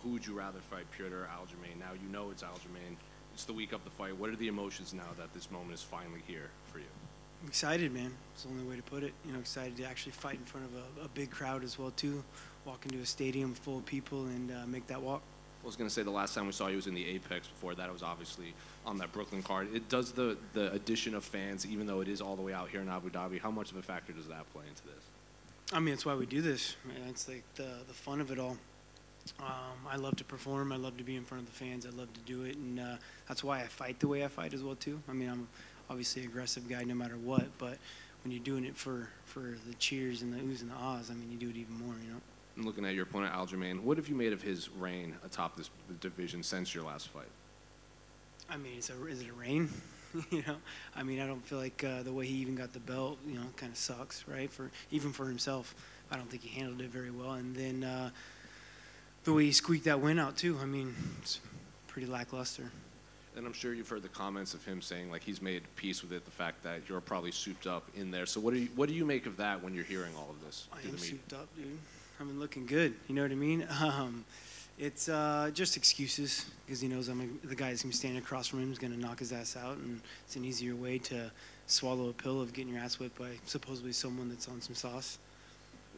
Who would you rather fight, Piotr or Aljamain? Now you know it's Aljamain. It's the week of the fight. What are the emotions now that this moment is finally here for you? I'm excited, man. It's the only way to put it. You know, excited to actually fight in front of a big crowd as well, too. Walk into a stadium full of people and make that walk. I was going to say the last time we saw you was in the Apex. Before that, it was obviously on that Brooklyn card. It does the addition of fans, even though it is all the way out here in Abu Dhabi. How much of a factor does that play into this? I mean, that's why we do this. Man. It's like the fun of it all. I love to perform. I love to be in front of the fans. I love to do it, and that's why I fight the way I fight as well too. I mean, I'm obviously an aggressive guy no matter what, but when you're doing it for the cheers and the oohs and the ahs, I mean, you do it even more, you know. And looking at your opponent, Aljamain, what have you made of his reign atop this division since your last fight? I mean, is it a reign? You know, I mean, I don't feel like the way he even got the belt, you know, kind of sucks, right? Even for himself, I don't think he handled it very well. And then the way he squeaked that win out too, I mean, it's pretty lackluster. And I'm sure you've heard the comments of him saying like he's made peace with it, the fact that you're probably souped up in there. So what do you make of that when you're hearing all of this? I am souped up, dude. I've been looking good. You know what I mean? It's just excuses because he knows the guy that's going to be standing across from him is going to knock his ass out, and it's an easier way to swallow a pill of getting your ass whipped by supposedly someone that's on some sauce.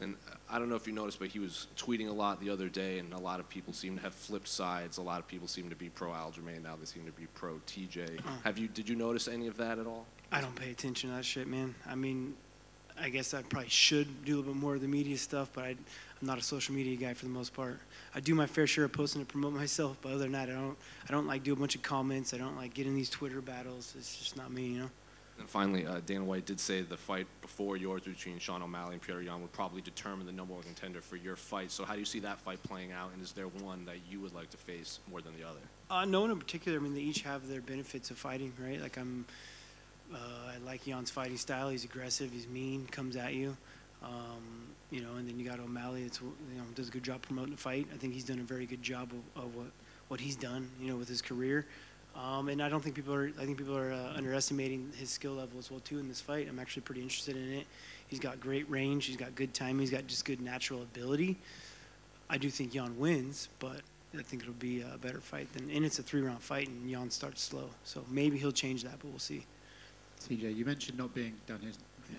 And I don't know if you noticed, but he was tweeting a lot the other day, and a lot of people seem to have flipped sides. A lot of people seem to be pro Aljamain now. They seem to be pro TJ. Did you notice any of that at all? I don't pay attention to that shit, man. I mean, I guess I probably should do a little bit more of the media stuff, but I'm not a social media guy for the most part. I do my fair share of posting to promote myself, but other than that, I don't like do a bunch of comments. I don't like get in these Twitter battles. It's just not me, you know. And finally, Dana White did say the fight before yours between Sean O'Malley and Piotr Jan would probably determine the number one contender for your fight. So how do you see that fight playing out, and is there one that you would like to face more than the other? No one in particular. I mean, they each have their benefits of fighting, right? Like I like Jan's fighting style. He's aggressive. He's mean. Comes at you. You know, and then you got O'Malley. That's, you know, does a good job promoting the fight. I think he's done a very good job of what he's done, you know, with his career. And I don't think people are. I think people are underestimating his skill level as well too in this fight. I'm actually pretty interested in it. He's got great range. He's got good timing. He's got just good natural ability. I do think Jan wins, but I think it'll be a better fight than. And it's a 3-round fight, and Jan starts slow, so maybe he'll change that, but we'll see. TJ, you mentioned not being down here.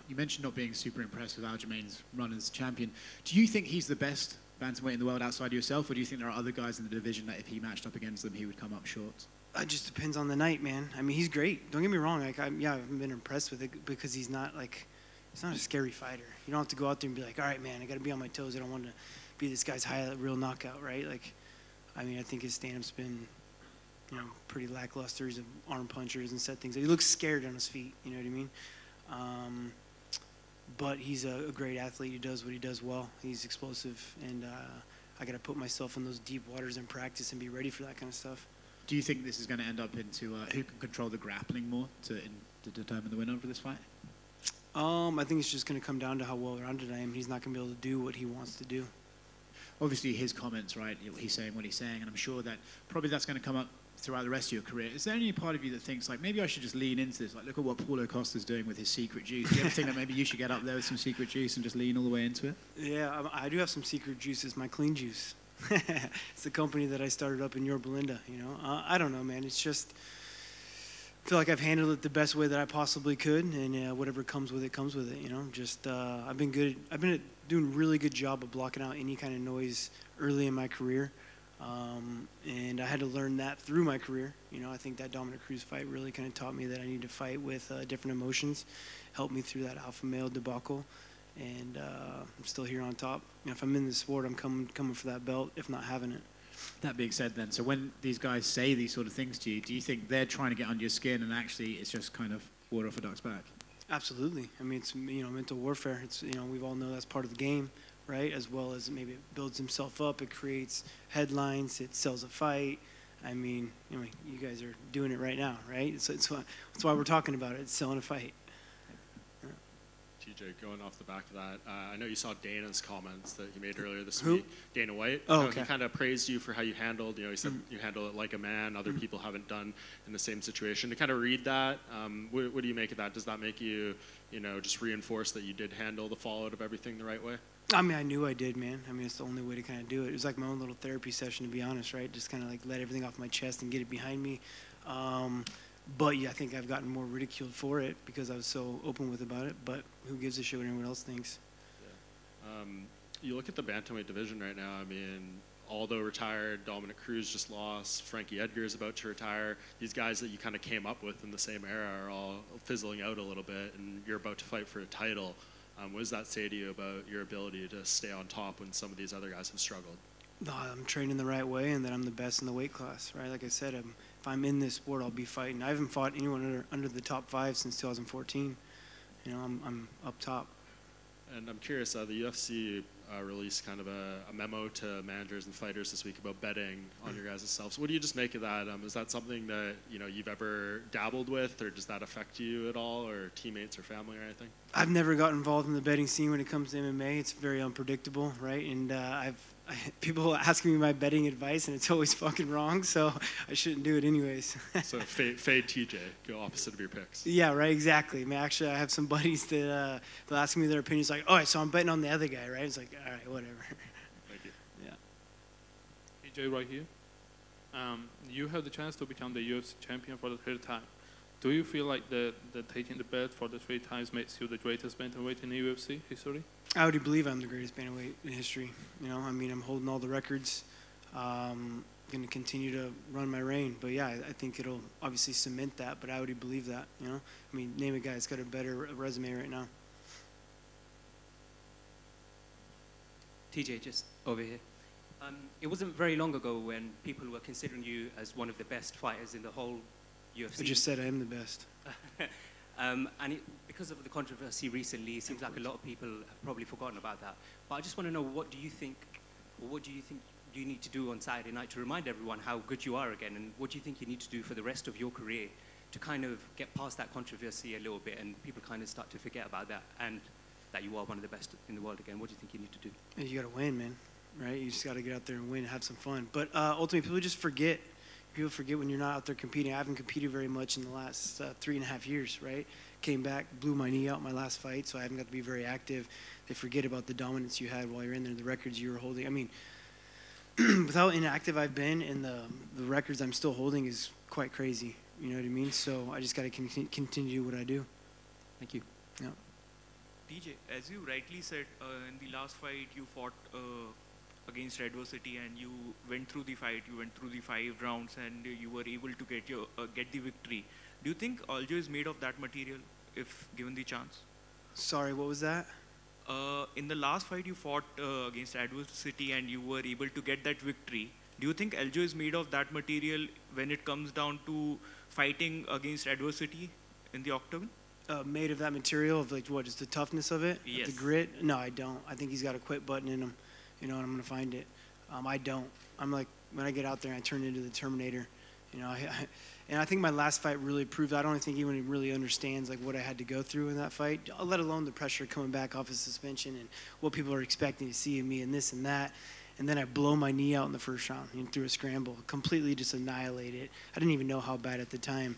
You mentioned not being super impressed with Aljamain's run as champion. Do you think he's the best bantamweight in the world outside of yourself, or do you think there are other guys in the division that if he matched up against them, he would come up short? It just depends on the night, man. I mean, he's great. Don't get me wrong. Like, I've been impressed with it because he's not a scary fighter. You don't have to go out there and be like, all right, man, I got to be on my toes. I don't want to be this guy's highlight reel knockout, right? Like, I mean, I think his stand-up's been, you know, pretty lackluster. He's an arm puncher, doesn't set things. He looks scared on his feet. You know what I mean? But he's a great athlete. He does what he does well. He's explosive, and I got to put myself in those deep waters in practice and be ready for that kind of stuff. Do you think this is going to end up into who can control the grappling more to determine the winner for this fight? I think it's just going to come down to how well-rounded I am. He's not going to be able to do what he wants to do. Obviously, his comments, right? He's saying what he's saying, and I'm sure that probably that's going to come up throughout the rest of your career. Is there any part of you that thinks, like, maybe I should just lean into this? Like, look at what Paulo Costa's doing with his secret juice. Do you ever think that maybe you should get up there with some secret juice and just lean all the way into it? Yeah, I do have some secret juices, my clean juice. It's the company that I started up in Yorba Linda, you know. I don't know, man. It's just, I feel like I've handled it the best way that I possibly could, and whatever comes with it, you know. Just, I've been doing a really good job of blocking out any kind of noise early in my career. And I had to learn that through my career. You know, I think that Dominic Cruz fight really kind of taught me that I need to fight with different emotions, helped me through that alpha male debacle. And I'm still here on top. You know, if I'm in the sport, I'm coming for that belt, if not having it. That being said then, so when these guys say these sort of things to you, do you think they're trying to get under your skin and actually it's just kind of water off a duck's back? Absolutely. I mean, it's, you know, mental warfare. It's, you know, we all know that's part of the game, right? As well as maybe it builds himself up, it creates headlines, it sells a fight. I mean, you guys are doing it right now, right? So that's why we're talking about it. It's selling a fight. TJ, going off the back of that, I know you saw Dana's comments that he made earlier this Who? week. Dana White. Oh, You know, okay. He kind of praised you for how you handled. You know, he said you handle it like a man. Other people haven't done in the same situation. To kind of read that, what do you make of that? Does that make you, you know, just reinforce that you did handle the fallout of everything the right way? I mean, I knew I did, man. I mean, it's the only way to kind of do it. It was like my own little therapy session, to be honest, right? Just kind of like let everything off my chest and get it behind me. But yeah, I think I've gotten more ridiculed for it because I was so open with about it. But who gives a shit what anyone else thinks? Yeah. You look at the bantamweight division right now. I mean, Aldo retired, Dominic Cruz just lost, Frankie Edgar is about to retire. These guys that you kind of came up with in the same era are all fizzling out a little bit, and you're about to fight for a title. What does that say to you about your ability to stay on top when some of these other guys have struggled? No, I'm training the right way, and that I'm the best in the weight class, right? Like I said, if I'm in this sport, I'll be fighting. I haven't fought anyone under the top 5 since 2014. You know, I'm up top. And I'm curious, the UFC released kind of a memo to managers and fighters this week about betting on your guys' selves. What do you just make of that? Is that something that you've ever dabbled with, or does that affect you at all, or teammates or family or anything? I've never got involved in the betting scene when it comes to MMA. It's very unpredictable, right? And people asking me my betting advice, and it's always fucking wrong, so I shouldn't do it anyways. So fade TJ, go opposite of your picks. Yeah, right, exactly. I mean, actually, I have some buddies that they'll ask me their opinions, like, "Oh, so I'm betting on the other guy, right?" It's like, all right, whatever. Thank you. Yeah. TJ, right here. You have the chance to become the UFC champion for the 3rd time. Do you feel like the taking the belt for the 3 times makes you the greatest bantamweight in the UFC history? I already believe I'm the greatest bantamweight in history. You know, I mean, I'm holding all the records. Going to continue to run my reign. But yeah, I think it'll obviously cement that. But I already believe that. You know, I mean, name a guy that's got a better resume right now. TJ, just over here. It wasn't very long ago when people were considering you as one of the best fighters in the whole UFC. I just said I am the best. Because of the controversy recently, it seems like a lot of people have probably forgotten about that. But I just want to know, what do you think you need to do on Saturday night to remind everyone how good you are again, and what do you think you need to do for the rest of your career to kind of get past that controversy a little bit and people kind of start to forget about that and that you are one of the best in the world again? What do you think you need to do? You got to win, man, right? You just got to get out there and win and have some fun. But ultimately, people just forget. People forget when you're not out there competing. I haven't competed very much in the last 3.5 years, right? Came back, blew my knee out in my last fight, so I haven't got to be very active. They forget about the dominance you had while you're in there, the records you were holding. I mean, with how inactive I've been and the records I'm still holding is quite crazy. You know what I mean? So I just got to continue to do what I do. Thank you. Yeah. TJ, as you rightly said, in the last fight you fought against adversity and you went through the fight. You went through the 5 rounds and you were able to get the victory. Do you think Aljo is made of that material if given the chance? Sorry, what was that? In the last fight you fought against adversity and you were able to get that victory. Do you think Aljo is made of that material when it comes down to fighting against adversity in the octagon? Made of that material of like what, just the toughness of it? Yes. The grit? No, I don't. I think he's got a quit button in him. You know, and I'm going to find it. I don't. I'm like, when I get out there, I turn into the Terminator. You know, and I think my last fight really proved, I don't think anyone really understands like what I had to go through in that fight, let alone the pressure coming back off of suspension and what people are expecting to see in me and this and that. And then I blow my knee out in the first round, through a scramble, completely just annihilate it. I didn't even know how bad at the time.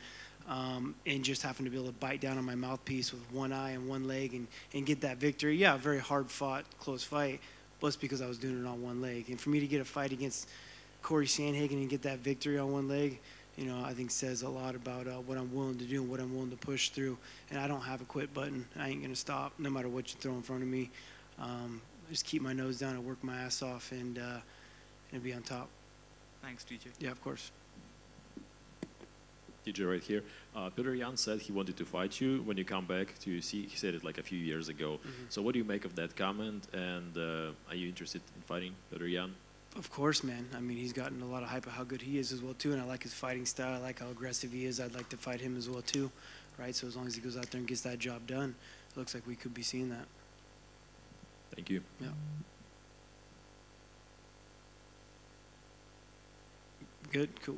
And just happened to be able to bite down on my mouthpiece with one eye and one leg and get that victory. Yeah, a very hard fought, close fight, but it's because I was doing it on one leg. And for me to get a fight against Corey Sandhagen and get that victory on one leg, you know, I think says a lot about what I'm willing to do and what I'm willing to push through. And I don't have a quit button. I ain't going to stop no matter what you throw in front of me. I just keep my nose down and work my ass off and be on top. Thanks, TJ. Yeah, of course. TJ right here. Peter Yan said he wanted to fight you when you come back to UFC. He said it like a few years ago. Mm-hmm. So what do you make of that comment? And are you interested in fighting Peter Yan? Of course, man. I mean, he's gotten a lot of hype of how good he is as well, too. And I like his fighting style. I like how aggressive he is. I'd like to fight him as well, too. Right? So as long as he goes out there and gets that job done, it looks like we could be seeing that. Thank you. Yeah. Good? Cool.